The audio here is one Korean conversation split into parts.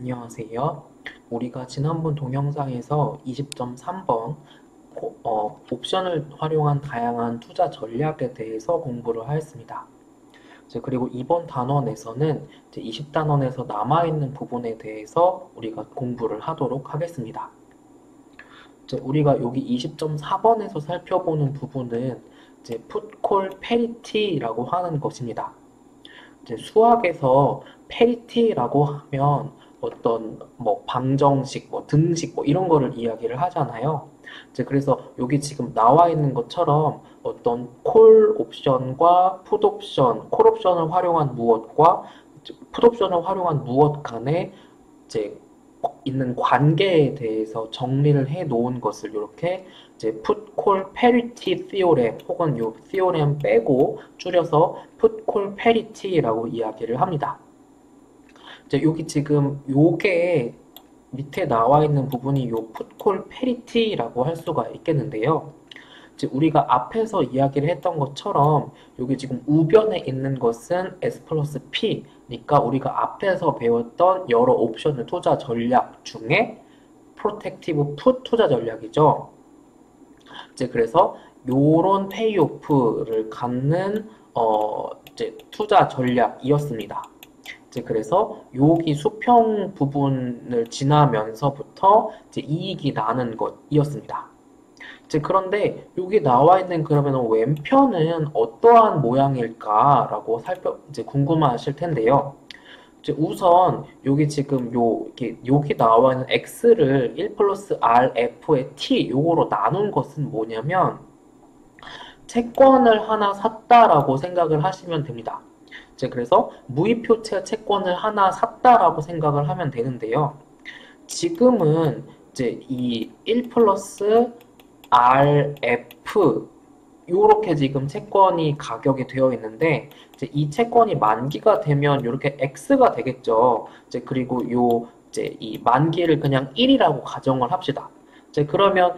안녕하세요. 우리가 지난번 동영상에서 20.3번 옵션을 활용한 다양한 투자 전략에 대해서 공부를 하였습니다. 그리고 이번 단원에서는 20단원에서 남아있는 부분에 대해서 우리가 공부를 하도록 하겠습니다. 우리가 여기 20.4번에서 살펴보는 부분은 풋콜 페리티라고 하는 것입니다. 수학에서 페리티라고 하면 어떤 뭐 방정식, 뭐 등식 뭐 이런 거를 이야기를 하잖아요. 그래서 여기 지금 나와 있는 것처럼 어떤 콜 옵션과 풋 옵션, 콜 옵션을 활용한 무엇과 풋 옵션을 활용한 무엇 간에 이제 있는 관계에 대해서 정리를 해 놓은 것을 이렇게 put call parity theorem 혹은 요 theorem 빼고 줄여서 put call parity라고 이야기를 합니다. 여기 지금 요게 밑에 나와 있는 부분이 요 put call parity라고 할 수가 있겠는데요. 우리가 앞에서 이야기를 했던 것처럼 여기 지금 우변에 있는 것은 S 플러스 P니까 우리가 앞에서 배웠던 여러 옵션의 투자 전략 중에 프로텍티브 풋 투자 전략이죠. 그래서 요런 페이오프를 갖는 투자 전략이었습니다. 그래서 여기 수평 부분을 지나면서부터 이익이 나는 것이었습니다. 그런데 여기 나와 있는 그러면 왼편은 어떠한 모양일까라고 궁금하실 텐데요. 우선 여기 지금 여기 나와 있는 x를 1 플러스 rf의 t 요거로 나눈 것은 뭐냐면 채권을 하나 샀다라고 생각을 하시면 됩니다. 그래서 무이표체 채권을 하나 샀다라고 생각을 하면 되는데요. 지금은 이 1 플러스 RF 요렇게 지금 채권이 가격이 되어 있는데 이 채권이 만기가 되면 이렇게 X가 되겠죠. 그리고 이 만기를 그냥 1이라고 가정을 합시다. 그러면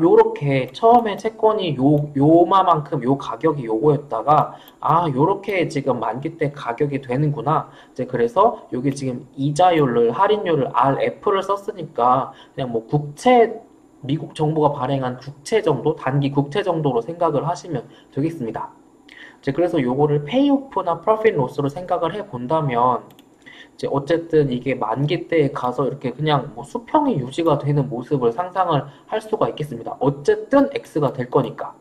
요렇게 처음에 채권이 요마만큼 요 가격이 요거였다가 요렇게 지금 만기 때 가격이 되는구나. 그래서 여기 지금 이자율을 할인율을 RF를 썼으니까 그냥 뭐 미국 정부가 발행한 국채 정도, 단기 국채 정도로 생각을 하시면 되겠습니다. 그래서 요거를 페이오프나 프로핏 로스로 생각을 해 본다면 어쨌든 이게 만기 때에 가서 이렇게 그냥 뭐 수평이 유지가 되는 모습을 상상을 할 수가 있겠습니다. 어쨌든 X가 될 거니까.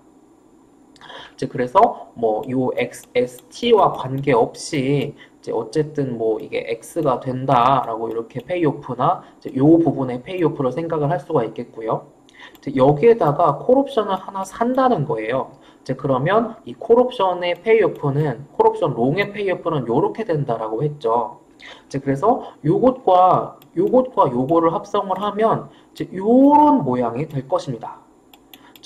그래서 뭐 요 XST와 관계없이 어쨌든 뭐 이게 X가 된다라고 이렇게 페이오프나 요 부분의 페이오프로 생각을 할 수가 있겠고요. 여기에다가 콜옵션을 하나 산다는 거예요. 그러면 이 콜옵션의 페이오프는 콜옵션 롱의 페이오프는 요렇게 된다라고 했죠. 그래서 요것과 요거를 합성을 하면 요런 모양이 될 것입니다.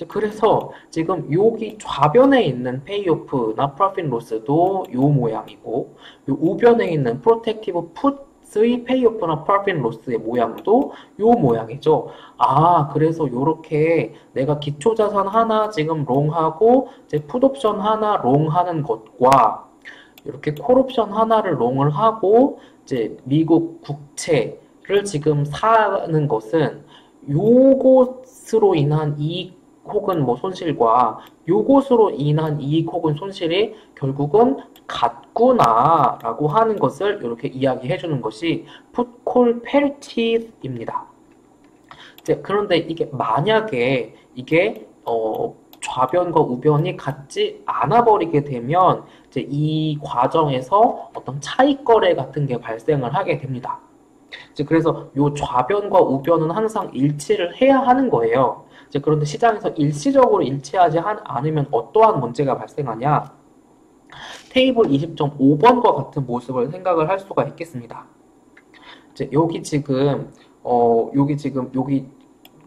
그래서 지금 여기 좌변에 있는 페이오프나 프로핏 로스도 요 모양이고 요 우변에 있는 프로텍티브 풋의 페이오프나 프로핏 로스의 모양도 요 모양이죠. 그래서 요렇게 내가 기초자산 하나 지금 롱하고 풋옵션 하나 롱하는 것과 이렇게 콜옵션 하나를 롱을 하고 미국 국채를 지금 사는 것은 요것으로 인한 이익 혹은 뭐 손실과 요것으로 인한 이익 혹은 손실이 결국은 같구나라고 하는 것을 이렇게 이야기해 주는 것이 put call parity입니다. 그런데 이게 만약에 이게 좌변과 우변이 같지 않아 버리게 되면 이 과정에서 어떤 차익 거래 같은 게 발생을 하게 됩니다. 그래서 요 좌변과 우변은 항상 일치를 해야 하는 거예요. 그런데 시장에서 일시적으로 일치하지 않으면 어떠한 문제가 발생하냐? 테이블 20.5번과 같은 모습을 생각을 할 수가 있겠습니다. 여기 지금 여기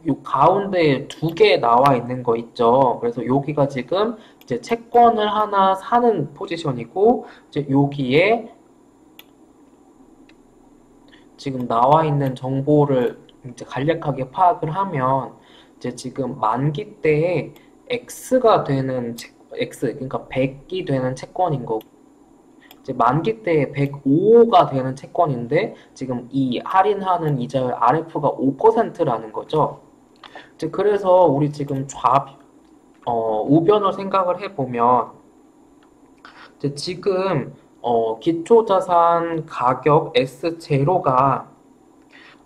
요 가운데 두 개 나와 있는 거 있죠. 그래서 여기가 지금 채권을 하나 사는 포지션이고 여기에 지금 나와 있는 정보를 간략하게 파악을 하면 지금 만기 때에 X가 되는 X 그러니까 100이 되는 채권인 거고 이제 만기 때 105가 되는 채권인데 지금 이 할인하는 이자율 RF가 5%라는 거죠. 이제 그래서 우리 지금 우변을 생각을 해보면 이제 지금 기초자산 가격 S0가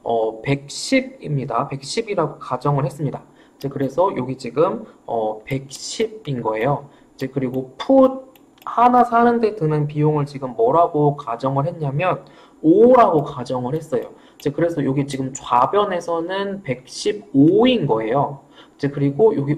110입니다. 110이라고 가정을 했습니다. 이제 그래서 여기 지금 110인 거예요. 이제 그리고 풋 하나 사는데 드는 비용을 지금 뭐라고 가정을 했냐면 5라고 가정을 했어요. 이제 그래서 여기 지금 좌변에서는 115인 거예요. 이제 그리고 여기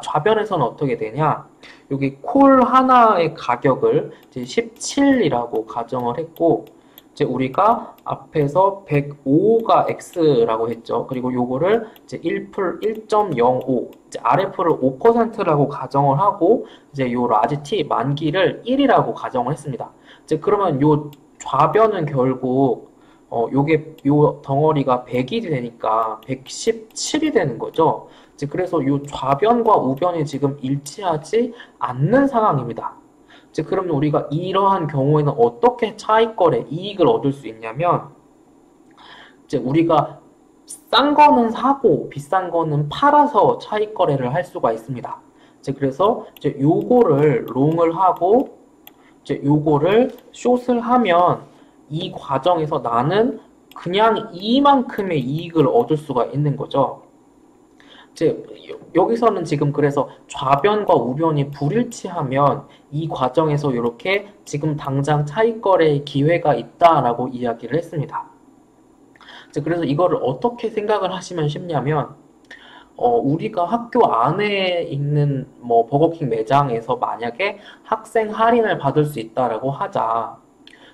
좌변에서는 어떻게 되냐? 여기 콜 하나의 가격을 이제 17이라고 가정을 했고, 이제 우리가 앞에서 105가 x라고 했죠. 그리고 요거를 이제 1.05, 이제 RF를 5%라고 가정을 하고, 이제 요 라지 t 만기를 1이라고 가정을 했습니다. 이제 그러면 요 좌변은 결국 요 덩어리가 100이 되니까 117이 되는 거죠. 이제 그래서 요 좌변과 우변이 지금 일치하지 않는 상황입니다. 이제 그러면 우리가 이러한 경우에는 어떻게 차익거래 이익을 얻을 수 있냐면, 이제 우리가 싼 거는 사고 비싼 거는 팔아서 차익거래를 할 수가 있습니다. 이제 그래서 이제 요거를 롱을 하고 이제 요거를 숏을 하면 이 과정에서 나는 그냥 이만큼의 이익을 얻을 수가 있는 거죠. 이제 여기서는 지금 그래서 좌변과 우변이 불일치하면 이 과정에서 이렇게 지금 당장 차익거래의 기회가 있다라고 이야기를 했습니다. 이제 그래서 이거를 어떻게 생각을 하시면 쉽냐면, 우리가 학교 안에 있는 뭐 버거킹 매장에서 만약에 학생 할인을 받을 수 있다라고 하자.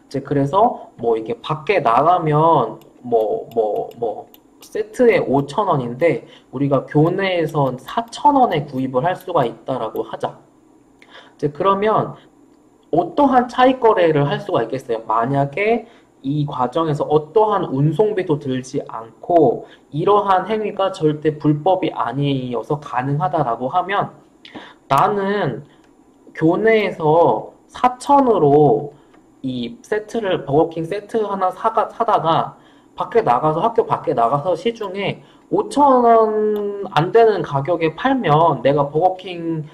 이제 그래서 뭐 이게 밖에 나가면 세트에 5,000원인데 우리가 교내에선 4,000원에 구입을 할 수가 있다라고 하자. 이제 그러면 어떠한 차익 거래를 할 수가 있겠어요? 만약에 이 과정에서 어떠한 운송비도 들지 않고 이러한 행위가 절대 불법이 아니어서 가능하다라고 하면, 나는 교내에서 4,000으로 이 버거킹 세트 하나 사다가 학교 밖에 나가서 시중에 5,000원 안 되는 가격에 팔면 내가 똑같은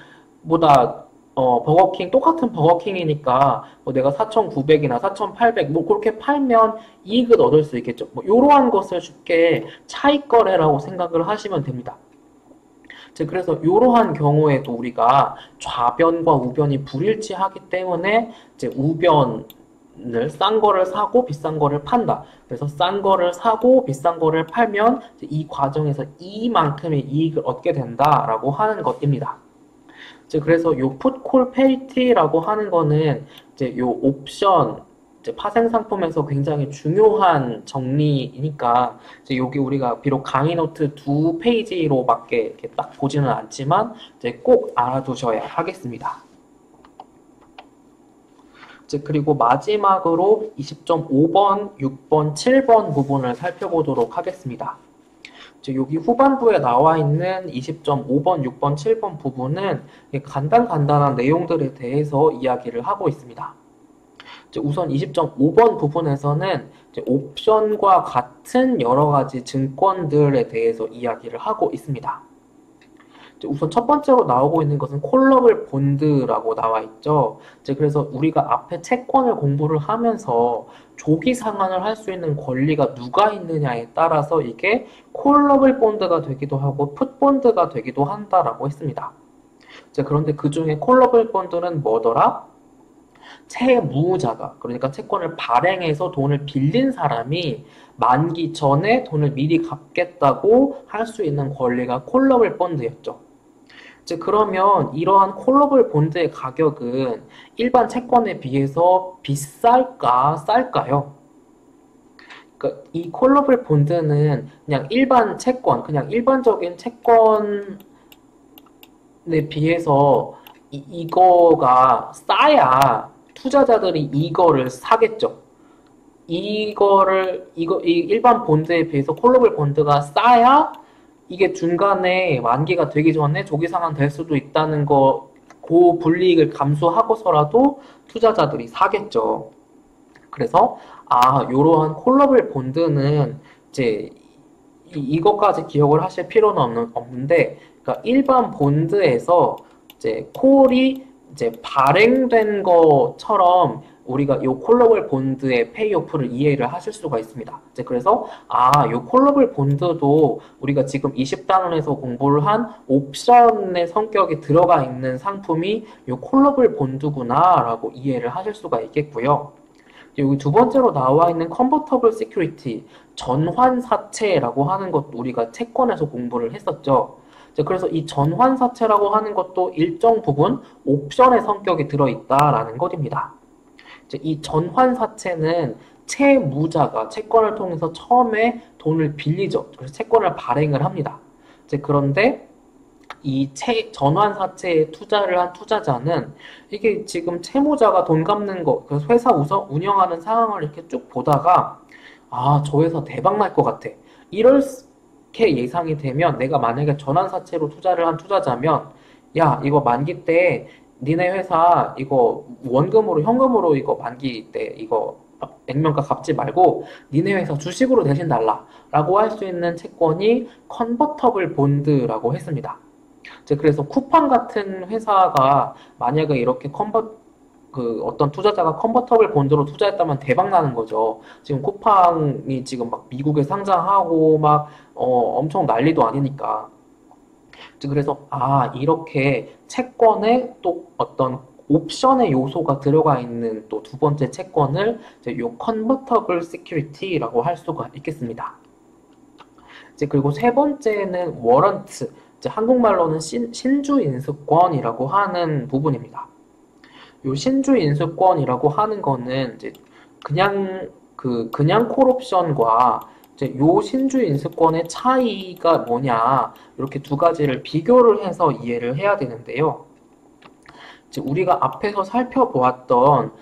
버거킹이니까 내가 4,900이나 4,800 그렇게 팔면 이익을 얻을 수 있겠죠. 이러한 것을 쉽게 차익 거래라고 생각을 하시면 됩니다. 그래서 이러한 경우에도 우리가 좌변과 우변이 불일치하기 때문에 이제 싼 거를 사고 비싼 거를 판다. 그래서 싼 거를 사고 비싼 거를 팔면 이 과정에서 이만큼의 이익을 얻게 된다라고 하는 것입니다. 그래서 요 풋콜 페리티라고 하는 거는 이제 요 옵션 파생 상품에서 굉장히 중요한 정리이니까 이제 여기 우리가 비록 강의 노트 2페이지로밖에 이렇게 딱 보지는 않지만 이제 꼭 알아두셔야 하겠습니다. 그리고 마지막으로 20.5번, 6번, 7번 부분을 살펴보도록 하겠습니다. 여기 후반부에 나와 있는 20.5번, 6번, 7번 부분은 간단한 내용들에 대해서 이야기를 하고 있습니다. 우선 20.5번 부분에서는 옵션과 같은 여러 가지 증권들에 대해서 이야기를 하고 있습니다. 우선 첫 번째로 나오고 있는 것은 콜러블 본드라고 나와 있죠. 그래서 우리가 앞에 채권을 공부를 하면서 조기 상환을 할 수 있는 권리가 누가 있느냐에 따라서 이게 콜러블 본드가 되기도 하고 풋 본드가 되기도 한다라고 했습니다. 그런데 그 중에 콜러블 본드는 뭐더라? 채무자가, 그러니까 채권을 발행해서 돈을 빌린 사람이 만기 전에 돈을 미리 갚겠다고 할 수 있는 권리가 콜러블 본드였죠. 그러면 이러한 콜러블 본드의 가격은 일반 채권에 비해서 비쌀까 쌀까요? 그러니까 이 콜러블 본드는 그냥 일반적인 채권에 비해서 이거가 싸야 투자자들이 이거를 사겠죠. 이 일반 본드에 비해서 콜러블 본드가 싸야 이게 중간에 만기가 되기 전에 조기 상환 될 수도 있다는 거 그 불이익을 감수하고서라도 투자자들이 사겠죠. 그래서 이러한 콜러블 본드는 이제 이것까지 기억을 하실 필요는 없는데, 그러니까 일반 본드에서 이제 콜이 이제 발행된 것처럼 우리가 이 콜러블 본드의 페이오프를 이해를 하실 수가 있습니다. 이제 그래서 이 콜러블 본드도 우리가 지금 20단원에서 공부를 한 옵션의 성격이 들어가 있는 상품이 이 콜러블 본드구나라고 이해를 하실 수가 있겠고요. 여기 두 번째로 나와 있는 컨버터블 시큐리티, 전환사채라고 하는 것도 우리가 채권에서 공부를 했었죠. 그래서 이 전환사채라고 하는 것도 일정 부분 옵션의 성격이 들어있다라는 것입니다. 이 전환사채는 채무자가 채권을 통해서 처음에 돈을 빌리죠. 그래서 채권을 발행을 합니다. 그런데 이 전환사채에 투자를 한 투자자는 이게 지금 채무자가 돈 갚는 거, 그래서 회사 운영하는 상황을 이렇게 쭉 보다가 저 회사 대박 날 것 같아. 이렇게 예상이 되면 내가 만약에 전환사채로 투자를 한 투자자면 야, 이거 만기 때 니네 회사 이거 원금으로 현금으로 이거 만기 때 이거 액면가 갚지 말고 니네 회사 주식으로 대신 달라 라고 할 수 있는 채권이 컨버터블 본드라고 했습니다. 그래서 쿠팡 같은 회사가 만약에 이렇게 어떤 투자자가 컨버터블 본드로 투자했다면 대박 나는 거죠. 지금 쿠팡이 지금 막 미국에 상장하고 막 엄청 난리도 아니니까. 그래서 이렇게 채권에 또 어떤 옵션의 요소가 들어가 있는 또 두 번째 채권을 요 컨버터블 시큐리티라고 할 수가 있겠습니다. 그리고 세 번째는 워런트, 한국말로는 신주인수권이라고 하는 부분입니다. 요 신주인수권이라고 하는 거는 이제 그냥 콜옵션과 요 신주인수권의 차이가 뭐냐, 이렇게 두 가지를 비교를 해서 이해를 해야 되는데요. 우리가 앞에서 살펴보았던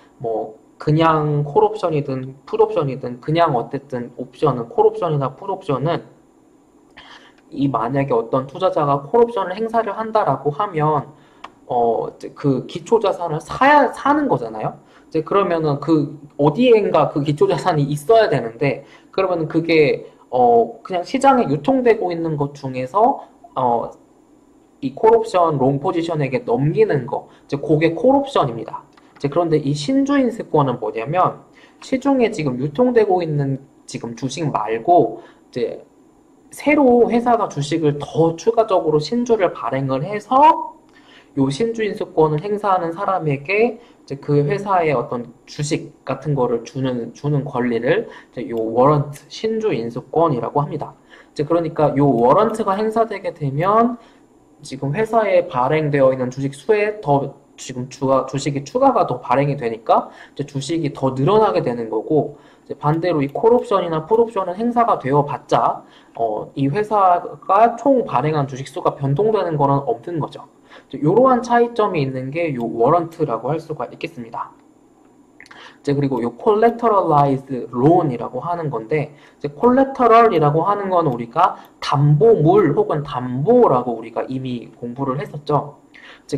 그냥 콜옵션이든 풋옵션이든 그냥 어쨌든 옵션은 콜옵션이나 풋옵션은 만약에 어떤 투자자가 콜옵션을 행사를 한다라고 하면 그 기초자산을 사는 거잖아요. 그러면은 어디엔가 그 기초자산이 있어야 되는데, 그러면은 그게 그냥 시장에 유통되고 있는 것 중에서 이 콜옵션 롱 포지션에게 넘기는 거, 그게 콜옵션입니다. 그런데 이 신주인수권은 뭐냐면 시중에 지금 유통되고 있는 지금 주식 말고 새로 회사가 주식을 더 추가적으로 신주를 발행을 해서 요 신주인수권을 행사하는 사람에게 그 회사의 어떤 주식 같은 거를 주는 권리를 요 워런트, 신주인수권이라고 합니다. 그러니까 요 워런트가 행사되게 되면 지금 회사에 발행되어 있는 주식 수에 더 지금 주식이 추가가 더 발행이 되니까 주식이 더 늘어나게 되는 거고, 반대로 이 콜옵션이나 풋옵션은 행사가 되어 봤자 이 회사가 총 발행한 주식 수가 변동되는 거는 없는 거죠. 이러한 차이점이 있는 게 요 워런트라고 할 수가 있겠습니다. 그리고 요 collateralized loan이라고 하는 건데, collateral이라고 하는 건 우리가 담보물 혹은 담보라고 우리가 이미 공부를 했었죠.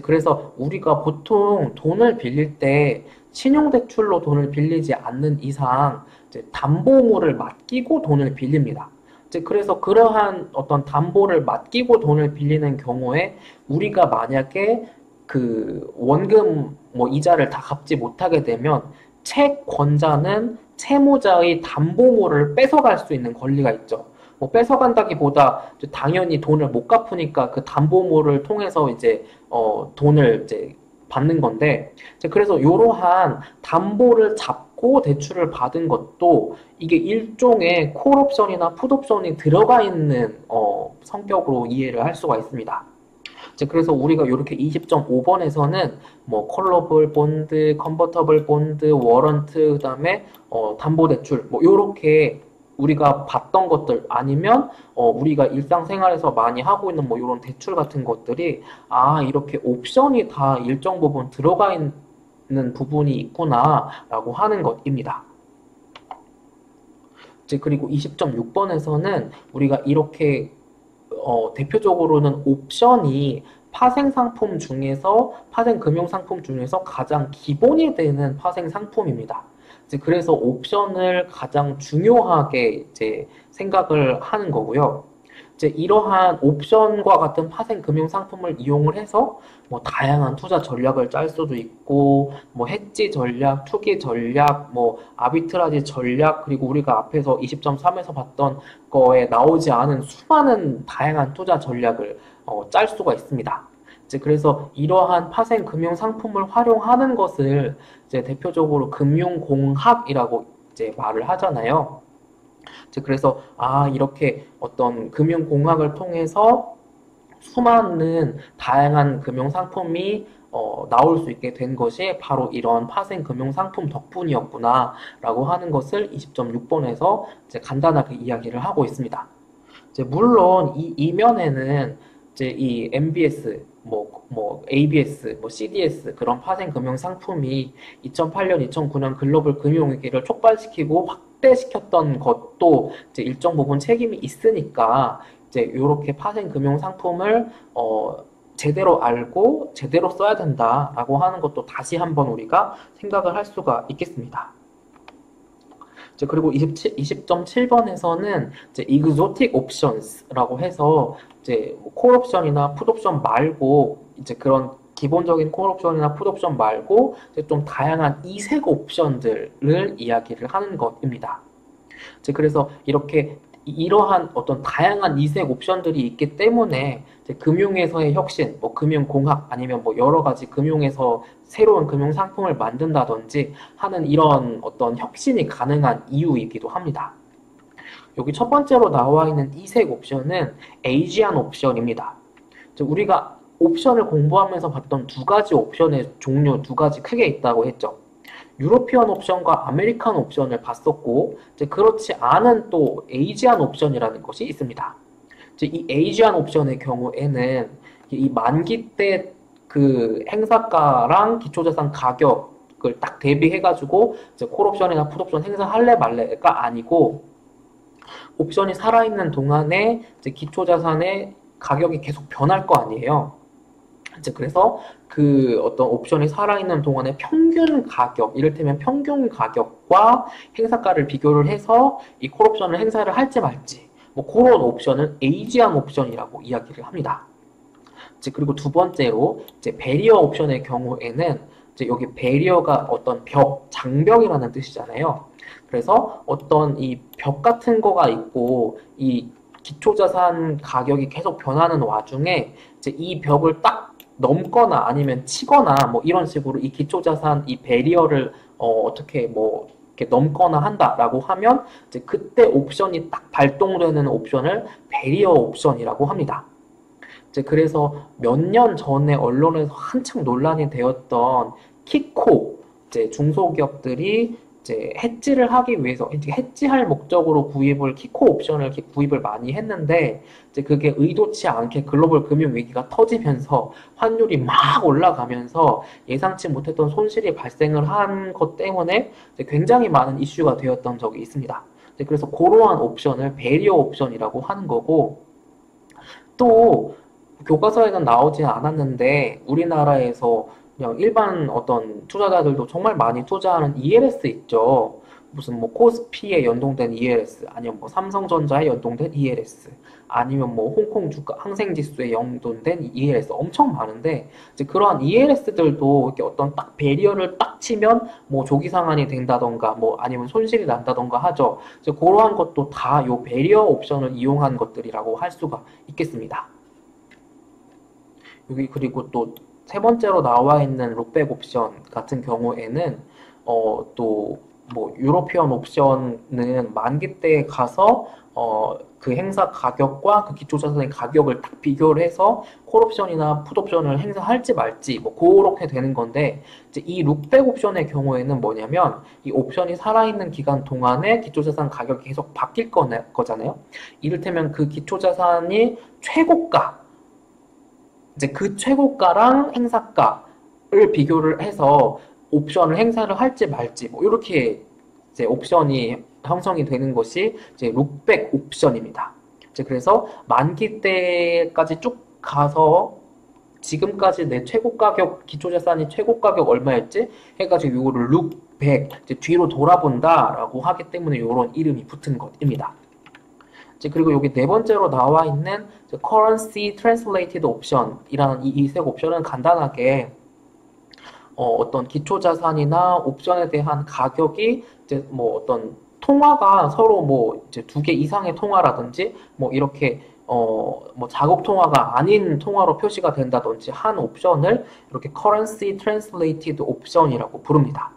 그래서 우리가 보통 돈을 빌릴 때 신용대출로 돈을 빌리지 않는 이상 담보물을 맡기고 돈을 빌립니다. 그래서 그러한 어떤 담보를 맡기고 돈을 빌리는 경우에 우리가 만약에 그 원금 이자를 다 갚지 못하게 되면 채권자는 채무자의 담보물을 뺏어갈 수 있는 권리가 있죠. 뺏어간다기보다 당연히 돈을 못 갚으니까 그 담보물을 통해서 돈을 받는 건데, 그래서 이러한 담보를 잡고 대출을 받은 것도 이게 일종의 콜옵션이나 풋옵션이 들어가 있는 성격으로 이해를 할 수가 있습니다. 그래서 우리가 이렇게 20.5번에서는 콜러블 본드, 컨버터블 본드, 워런트, 그다음에 담보대출 이렇게 우리가 봤던 것들, 아니면 우리가 일상생활에서 많이 하고 있는 이런 대출 같은 것들이 이렇게 옵션이 다 일정 부분 들어가 있는 부분이 있구나라고 하는 것입니다. 그리고 20.6번에서는 우리가 이렇게 대표적으로는 옵션이 파생 상품 중에서, 파생 금융 상품 중에서 가장 기본이 되는 파생 상품입니다. 이제 그래서 옵션을 가장 중요하게 이제 생각을 하는 거고요. 이제 이러한 옵션과 같은 파생 금융 상품을 이용을 해서 뭐 다양한 투자 전략을 짤 수도 있고, 뭐 해지 전략, 투기 전략, 뭐 아비트라지 전략, 그리고 우리가 앞에서 20.3에서 봤던 거에 나오지 않은 수많은 다양한 투자 전략을 짤 수가 있습니다. 이제 그래서 이러한 파생 금융 상품을 활용하는 것을 이제 대표적으로 금융공학이라고 이제 말을 하잖아요. 이제 그래서 이렇게 어떤 금융공학을 통해서 수많은 다양한 금융 상품이 나올 수 있게 된 것이 바로 이런 파생 금융 상품 덕분이었구나라고 하는 것을 20.6번에서 이제 간단하게 이야기를 하고 있습니다. 이제 물론 이 이면에는 이제 이 MBS, 뭐 ABS, 뭐 CDS 그런 파생 금융 상품이 2008년, 2009년 글로벌 금융위기를 촉발시키고 확대시켰던 것도 이제 일정 부분 책임이 있으니까 이제 이렇게 파생 금융 상품을 제대로 알고 제대로 써야 된다라고 하는 것도 다시 한번 우리가 생각을 할 수가 있겠습니다. 이제 그리고 20.7번에서는 이제 exotic options라고 해서 이제 콜 옵션이나 풋 옵션 말고 이제 그런 기본적인 콜 옵션이나 풋 옵션 말고 이제 좀 다양한 이색 옵션들을 이야기를 하는 것입니다. 이제 그래서 이렇게 이러한 어떤 다양한 이색 옵션들이 있기 때문에 이제 금융에서의 혁신, 뭐 금융공학 아니면 뭐 여러 가지 금융에서 새로운 금융 상품을 만든다든지 하는 이런 어떤 혁신이 가능한 이유이기도 합니다. 여기 첫 번째로 나와 있는 이색 옵션은 에이지안 옵션입니다. 우리가 옵션을 공부하면서 봤던 두 가지 옵션의 종류 두 가지 크게 있다고 했죠. 유로피언 옵션과 아메리칸 옵션을 봤었고, 이제 그렇지 않은 또 에이지안 옵션이라는 것이 있습니다. 이제 이 에이지안 옵션의 경우에는 이 만기 때 그 행사가랑 기초자산 가격을 딱 대비해가지고 이제 콜 옵션이나 풋 옵션 행사할래 말래가 아니고, 옵션이 살아있는 동안에 이제 기초자산의 가격이 계속 변할 거 아니에요. 이제 그래서 그 어떤 옵션이 살아있는 동안의 평균 가격, 이를테면 평균 가격과 행사가를 비교를 해서 이 콜옵션을 행사를 할지 말지, 뭐 그런 옵션은 에이지안 옵션이라고 이야기를 합니다. 이제 그리고 두 번째로 이제 베리어 옵션의 경우에는 이제 여기 베리어가 어떤 벽, 장벽이라는 뜻이잖아요. 그래서 어떤 이 벽 같은 거가 있고 이 기초자산 가격이 계속 변하는 와중에 이제 이 벽을 딱 넘거나 아니면 치거나 뭐 이런 식으로 이 기초자산 이 베리어를 어떻게 뭐 이렇게 넘거나 한다라고 하면 이제 그때 옵션이 딱 발동되는 옵션을 베리어 옵션이라고 합니다. 이제 그래서 몇 년 전에 언론에서 한창 논란이 되었던 키코 이제 중소기업들이 이제 해지를 하기 위해서 해지할 목적으로 구입을 키코 옵션을 이렇게 구입을 많이 했는데 이제 그게 의도치 않게 글로벌 금융 위기가 터지면서 환율이 막 올라가면서 예상치 못했던 손실이 발생을 한 것 때문에 이제 굉장히 많은 이슈가 되었던 적이 있습니다. 이제 그래서 그러한 옵션을 베리어 옵션이라고 하는 거고, 또 교과서에는 나오지 않았는데 우리나라에서 그냥 일반 어떤 투자자들도 정말 많이 투자하는 ELS 있죠. 무슨 뭐 코스피에 연동된 ELS, 아니면 뭐 삼성전자에 연동된 ELS, 아니면 뭐 홍콩 주가 항생지수에 연동된 ELS 엄청 많은데 이제 그러한 ELS들도 이렇게 어떤 딱 배리어를 딱 치면 뭐 조기 상한이 된다던가 뭐 아니면 손실이 난다던가 하죠. 이제 그러한 것도 다 요 배리어 옵션을 이용한 것들이라고 할 수가 있겠습니다. 여기 그리고 또 세 번째로 나와 있는 룩백 옵션 같은 경우에는 또 뭐 유로피언 옵션은 만기 때 가서 그 행사 가격과 그 기초자산의 가격을 딱 비교를 해서 콜 옵션이나 풋 옵션을 행사할지 말지 뭐 그렇게 되는 건데, 이제 이 룩백 옵션의 경우에는 뭐냐면 이 옵션이 살아있는 기간 동안에 기초자산 가격이 계속 바뀔 거잖아요. 이를테면 그 기초자산이 최고가, 이제 그 최고가랑 행사가를 비교를 해서 옵션을 행사를 할지 말지 뭐 이렇게 이제 옵션이 형성이 되는 것이 이제 룩백 옵션입니다. 이제 그래서 만기 때까지 쭉 가서 지금까지 내 최고 가격, 기초자산이 최고 가격 얼마였지? 해가지고 요거를 look back, 이제 뒤로 돌아본다 라고 하기 때문에 요런 이름이 붙은 것입니다. 이제 그리고 여기 네 번째로 나와 있는 currency translated option이라는 이 이색 옵션은 간단하게 어떤 기초자산이나 옵션에 대한 가격이 이제 뭐 어떤 통화가 서로 뭐 이제 두 개 이상의 통화라든지 뭐 이렇게 뭐 자국 통화가 아닌 통화로 표시가 된다든지 한 옵션을 이렇게 currency translated option이라고 부릅니다.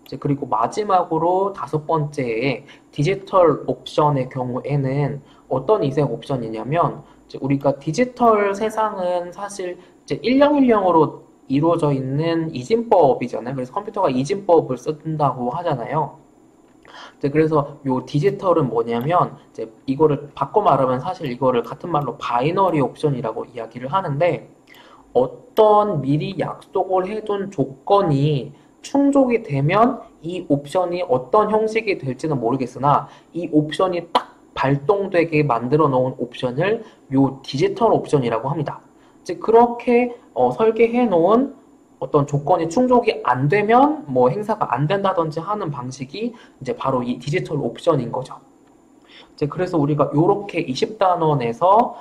이제 그리고 마지막으로 다섯 번째에 디지털 옵션의 경우에는 어떤 이색 옵션이냐면 이제 우리가 디지털 세상은 사실 이제 일령일령으로 이루어져 있는 이진법이잖아요. 그래서 컴퓨터가 이진법을 쓴다고 하잖아요. 이제 그래서 요 디지털은 뭐냐면 이제 이거를 바꿔 말하면 사실 이거를 같은 말로 바이너리 옵션이라고 이야기를 하는데 어떤 미리 약속을 해둔 조건이 충족이 되면 이 옵션이 어떤 형식이 될지는 모르겠으나 이 옵션이 딱 발동되게 만들어 놓은 옵션을 요 디지털 옵션이라고 합니다. 즉 그렇게 설계해 놓은 어떤 조건이 충족이 안 되면 뭐 행사가 안 된다든지 하는 방식이 이제 바로 이 디지털 옵션인 거죠. 이제 그래서 우리가 요렇게 20단원에서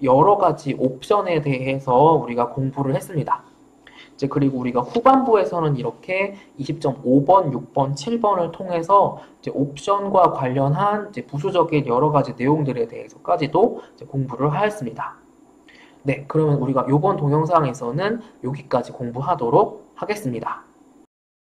여러 가지 옵션에 대해서 우리가 공부를 했습니다. 이제 그리고 우리가 후반부에서는 이렇게 20.5번, 6번, 7번을 통해서 이제 옵션과 관련한 이제 부수적인 여러 가지 내용들에 대해서까지도 이제 공부를 하였습니다. 네, 그러면 우리가 이번 동영상에서는 여기까지 공부하도록 하겠습니다.